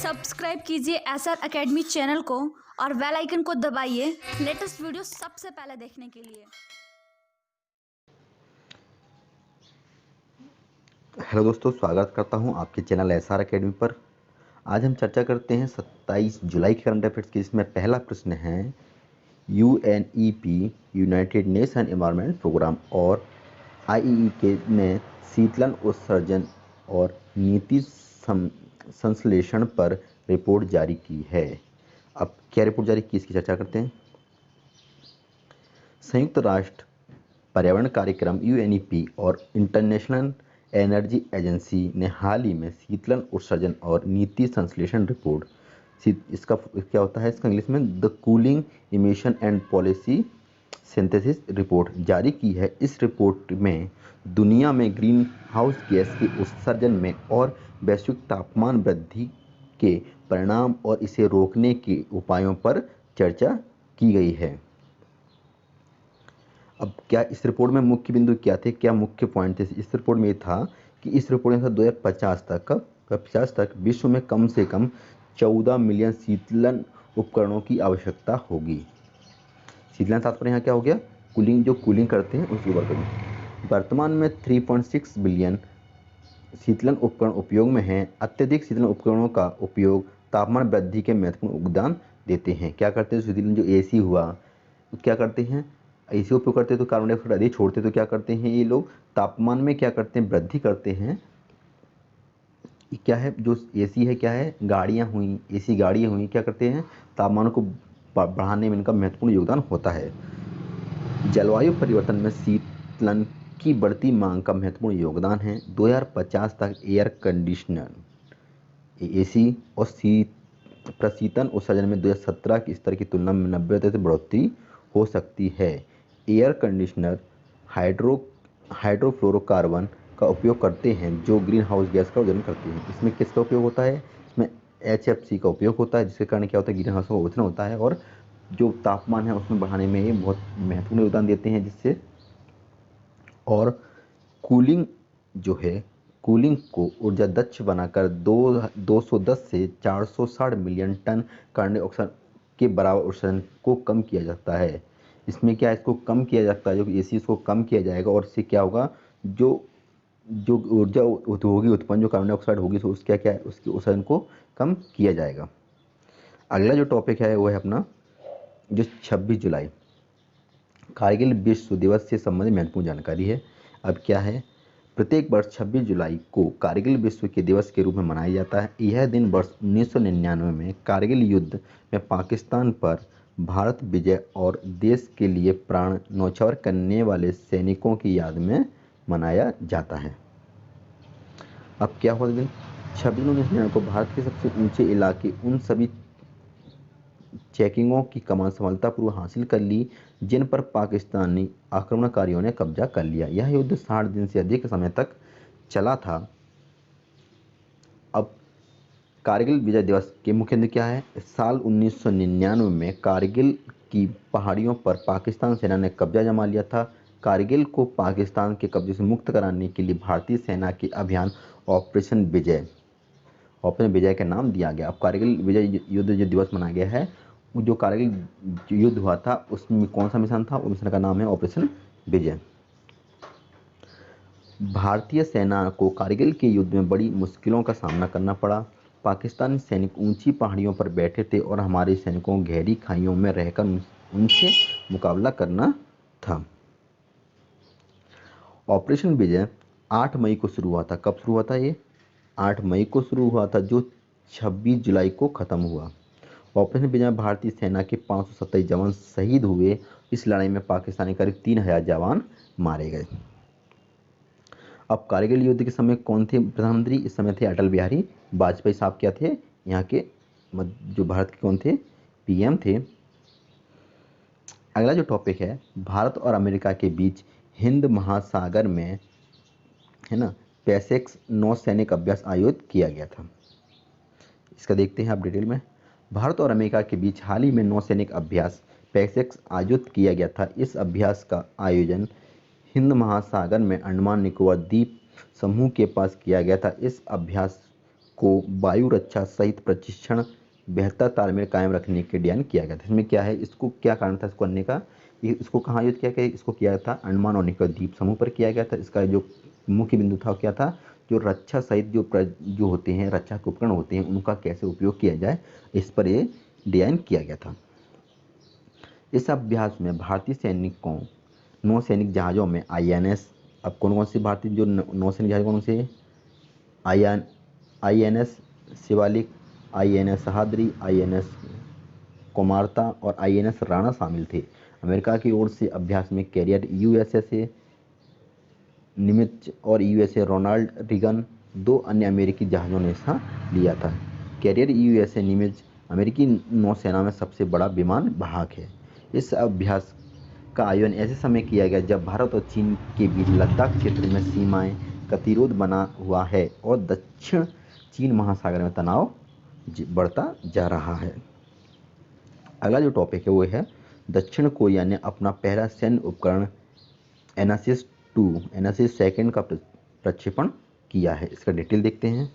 Subscribe कीजिए SR academy channel को और बेल आइकन को दबाइए लेटेस्ट वीडियो सबसे पहले देखने के लिए। हेलो दोस्तों, स्वागत करता हूं आपके चैनल एसआर एकेडमी पर। आज हम चर्चा करते हैं 27 जुलाई के करंट अफेयर्स की, जिसमें पहला प्रश्न है UNEP United Nation Environment Programme और आईईई के ने शीतलन उत्सर्जन और नीति संश्लेषण पर रिपोर्ट जारी की है। अब क्या रिपोर्ट जारी की, इसकी चर्चा करते हैं। संयुक्त राष्ट्र पर्यावरण कार्यक्रम यूएनईपी और इंटरनेशनल एनर्जी एजेंसी ने हाल ही में शीतलन उत्सर्जन और नीति संश्लेषण रिपोर्ट, इसका क्या होता है, इसका इंग्लिश में the cooling emission and policy synthesis report जारी की है। इस रिपोर्ट में दुनिया में ग्रीन हाउस गैस के उत्सर्जन में और वैश्विक तापमान वृद्धि के परिणाम और इसे रोकने के उपायों पर चर्चा की गई है। अब क्या इस रिपोर्ट में मुख्य बिंदु क्या थे, क्या मुख्य पॉइंट थे इस रिपोर्ट में? ये था कि इस रिपोर्ट में 2050 तक विश्व में कम से कम 14 मिलियन शीतलन उपकरणों की आवश्यकता होगी। शीतलन तात्पर्य यहाँ क्या हो गया, कूलिंग, जो कूलिंग करते हैं उसके ऊपर करें। वर्तमान में 3.6 बिलियन शीतलन उपकरण उपयोग में हैं। अत्यधिक शीतलन उपकरणों का उपयोग तापमान वृद्धि के महत्वपूर्ण योगदान देते हैं। क्या करते हैं शीतलन, जो एसी हुआ, तो क्या करते हैं, एसी उपयोग करते हैं तो कार्बन डाइऑक्साइड अधिक छोड़ते हैं, तो क्या करते हैं ये लोग, तापमान में क्या करते हैं, वृद्धि करते हैं। क्या है, जो एसी है, क्या है, गाड़ियाँ हुई, एसी गाड़ियाँ हुई, क्या करते हैं, तापमान को बढ़ाने में इनका महत्वपूर्ण योगदान होता है। जलवायु परिवर्तन में शीतलन की बढ़ती मांग का महत्वपूर्ण योगदान है। 2050 तक एयर कंडीशनर, एसी और प्रशीतन उत्सर्जन में 2017 के स्तर की तुलना में 90% बढ़ोतरी हो सकती है। एयर कंडीशनर हाइड्रोफ्लोरोकार्बन का उपयोग करते हैं जो ग्रीन हाउस गैस का उत्सर्जन करती हैं। इसमें किसका उपयोग होता है, इसमें HFC का उपयोग होता है, जिसके कारण क्या होता है, ग्रीन हाउस का उत्सर्जन होता है और जो तापमान है उसमें बढ़ाने में ये बहुत महत्वपूर्ण योगदान देते हैं, जिससे और कूलिंग जो है, कूलिंग को ऊर्जा दक्ष बनाकर 210 से 460 मिलियन टन कार्बन डाइऑक्साइड के बराबर उत्सर्जन को कम किया जाता है। इसमें क्या है, इसको कम किया जाता है, जो एसी इसको कम किया जाएगा और इससे क्या होगा, जो जो ऊर्जा होगी उत्पन्न, जो कार्बन डाइऑक्साइड होगी, तो उसका क्या है, उसके उत्सर्जन को कम किया जाएगा। अगला जो टॉपिक है वो है अपना जो 26 जुलाई कारगिल विश्व दिवस से संबंधित महत्वपूर्ण जानकारी है। अब क्या है, प्रत्येक वर्ष 26 जुलाई को कारगिल विश्व के दिवस के रूप में मनाया जाता है। यह दिन वर्ष 1999 में कारगिल युद्ध में पाकिस्तान पर भारत विजय और देश के लिए प्राण न्यौछावर करने वाले सैनिकों की याद में मनाया जाता है। अब क्या हुआ, दिन 26 1999 को भारत के सबसे ऊंचे इलाके उन सभी चेकिंगों की कमान सफलतापूर्वक हासिल कर ली जिन पर पाकिस्तानी आक्रमणकारियों ने कब्जा कर लिया। यह युद्ध 60 दिन से अधिक समय तक चला था। अब कारगिल विजय दिवस के मुख्य दिन क्या है, साल 1999 में कारगिल की पहाड़ियों पर पाकिस्तान सेना ने कब्जा जमा लिया था। कारगिल को पाकिस्तान के कब्जे से मुक्त कराने के लिए भारतीय सेना के अभियान ऑपरेशन विजय का नाम दिया गया। अब कारगिल विजय युद्ध जो दिवस मनाया गया है, जो कारगिल युद्ध हुआ था उसमें कौन सा मिशन था, उस मिशन का नाम है ऑपरेशन विजय। भारतीय सेना को कारगिल के युद्ध में बड़ी मुश्किलों का सामना करना पड़ा। पाकिस्तानी सैनिक ऊंची पहाड़ियों पर बैठे थे और हमारे सैनिकों को गहरी खाइयों में रहकर उनसे मुकाबला करना था। ऑपरेशन विजय 8 मई को शुरू हुआ था। कब शुरू हुआ था ये, 8 मई को शुरू हुआ था, जो 26 जुलाई को ख़त्म हुआ। ऑपरेशन विजय में भारतीय सेना के 527 जवान शहीद हुए। इस लड़ाई में पाकिस्तानी करीब 3000 जवान मारे गए। अब कारगिल युद्ध के समय कौन थे प्रधानमंत्री, इस समय थे अटल बिहारी वाजपेयी साहब। क्या थे, यहाँ के जो भारत के कौन थे, PM थे। अगला जो टॉपिक है, भारत और अमेरिका के बीच हिंद महासागर में, है ना, पैसेक्स नौसैनिक अभ्यास आयोजित किया गया था। इसका देखते हैं आप डिटेल में। भारत और अमेरिका के बीच हाल ही में नौसैनिक अभ्यास पैसेक्स आयोजित किया गया था। इस अभ्यास का आयोजन हिंद महासागर में अंडमान निकोबार द्वीप समूह के पास किया गया था। इस अभ्यास को वायु रक्षा सहित प्रशिक्षण बेहतर तालमेल कायम रखने के लिए किया गया था। इसमें क्या है, इसको क्या कारण था इसको करने का, इसको कहाँ युद्ध किया गया, इसको किया था अंडमान और निकोबार द्वीप समूह पर किया गया था। इसका जो मुख्य बिंदु था क्या था, जो रक्षा सहित जो होते हैं रक्षा के उपकरण होते हैं उनका कैसे उपयोग किया जाए, इस पर ये डिजाइन किया गया था। इस अभ्यास में भारतीय सैनिकों नौसैनिक जहाज़ों में INS, अब कौन कौन से भारतीय जो नौसैनिक जहाज कौन से, INS Shivalik, INS Sahyadri, INS कोमार्ता और INS राणा शामिल थे। अमेरिका की ओर से अभ्यास में कैरियर USS निमित्ज और USA रोनाल्ड रीगन, दो अन्य अमेरिकी जहाज़ों ने हिस्सा लिया था। कैरियर USA निमित्ज अमेरिकी नौसेना में सबसे बड़ा विमान वाहक है। इस अभ्यास का आयोजन ऐसे समय किया गया जब भारत और चीन के बीच लद्दाख क्षेत्र में सीमाएं गतिरोध बना हुआ है और दक्षिण चीन महासागर में तनाव बढ़ता जा रहा है। अगला जो टॉपिक है वो है दक्षिण कोरिया ने अपना पहला सैन्य उपकरण एनासिस सेकंड का प्रक्षेपण किया है। इसका डिटेल देखते हैं।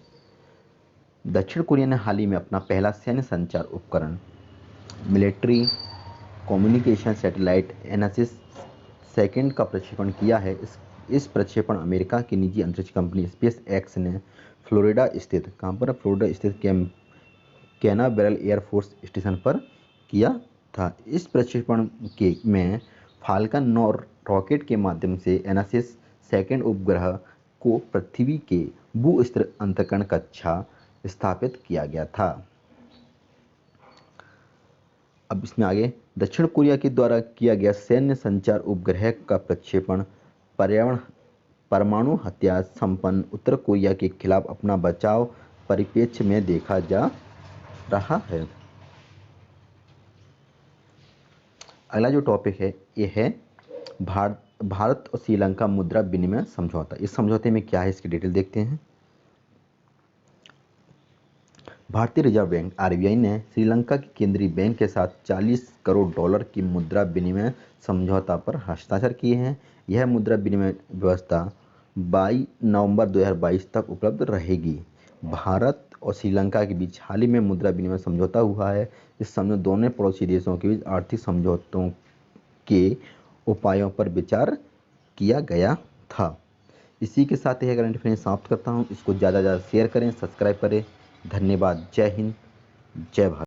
दक्षिण कोरिया ने हाल ही में अपना पहला सैन्य संचार उपकरण मिलिट्री कम्युनिकेशन सैटेलाइट एनासिस सेकंड का प्रक्षेपण किया है। इस प्रक्षेपण अमेरिका की निजी अंतरिक्ष कंपनी स्पेस एक्स ने फ्लोरिडा स्थित कैनावेरल एयरफोर्स स्टेशन पर किया था। इस प्रक्षेपण में फाल्कन 9 रॉकेट के माध्यम से एनासिस सेकंड उपग्रह को पृथ्वी के भू-स्तर अंतरिक्ष कक्षा स्थापित किया गया था। अब इसमें आगे दक्षिण कोरिया के द्वारा किया गया सैन्य संचार उपग्रह का प्रक्षेपण परमाणु हथियार संपन्न उत्तर कोरिया के खिलाफ अपना बचाव परिप्रेक्ष्य में देखा जा रहा है। अगला जो टॉपिक है ये है भारत और श्रीलंका मुद्रा विनिमय समझौता। इस समझौते में क्या है इसकी डिटेल देखते हैं। भारतीय रिजर्व बैंक RBI ने श्रीलंका के केंद्रीय बैंक के साथ $40 करोड़ की मुद्रा विनिमय समझौता पर हस्ताक्षर किए हैं। यह मुद्रा विनिमय व्यवस्था 22 नवंबर 2022 तक उपलब्ध रहेगी। भारत और श्रीलंका के बीच हाल ही में मुद्रा विनिमय समझौता हुआ है। इस समझौते दोनों पड़ोसी देशों के बीच आर्थिक समझौतों के उपायों पर विचार किया गया था। इसी के साथ यह करंट अफेयर्स समाप्त करता हूँ। इसको ज़्यादा से ज़्यादा शेयर करें, सब्सक्राइब करें। धन्यवाद। जय हिंद, जय भारत।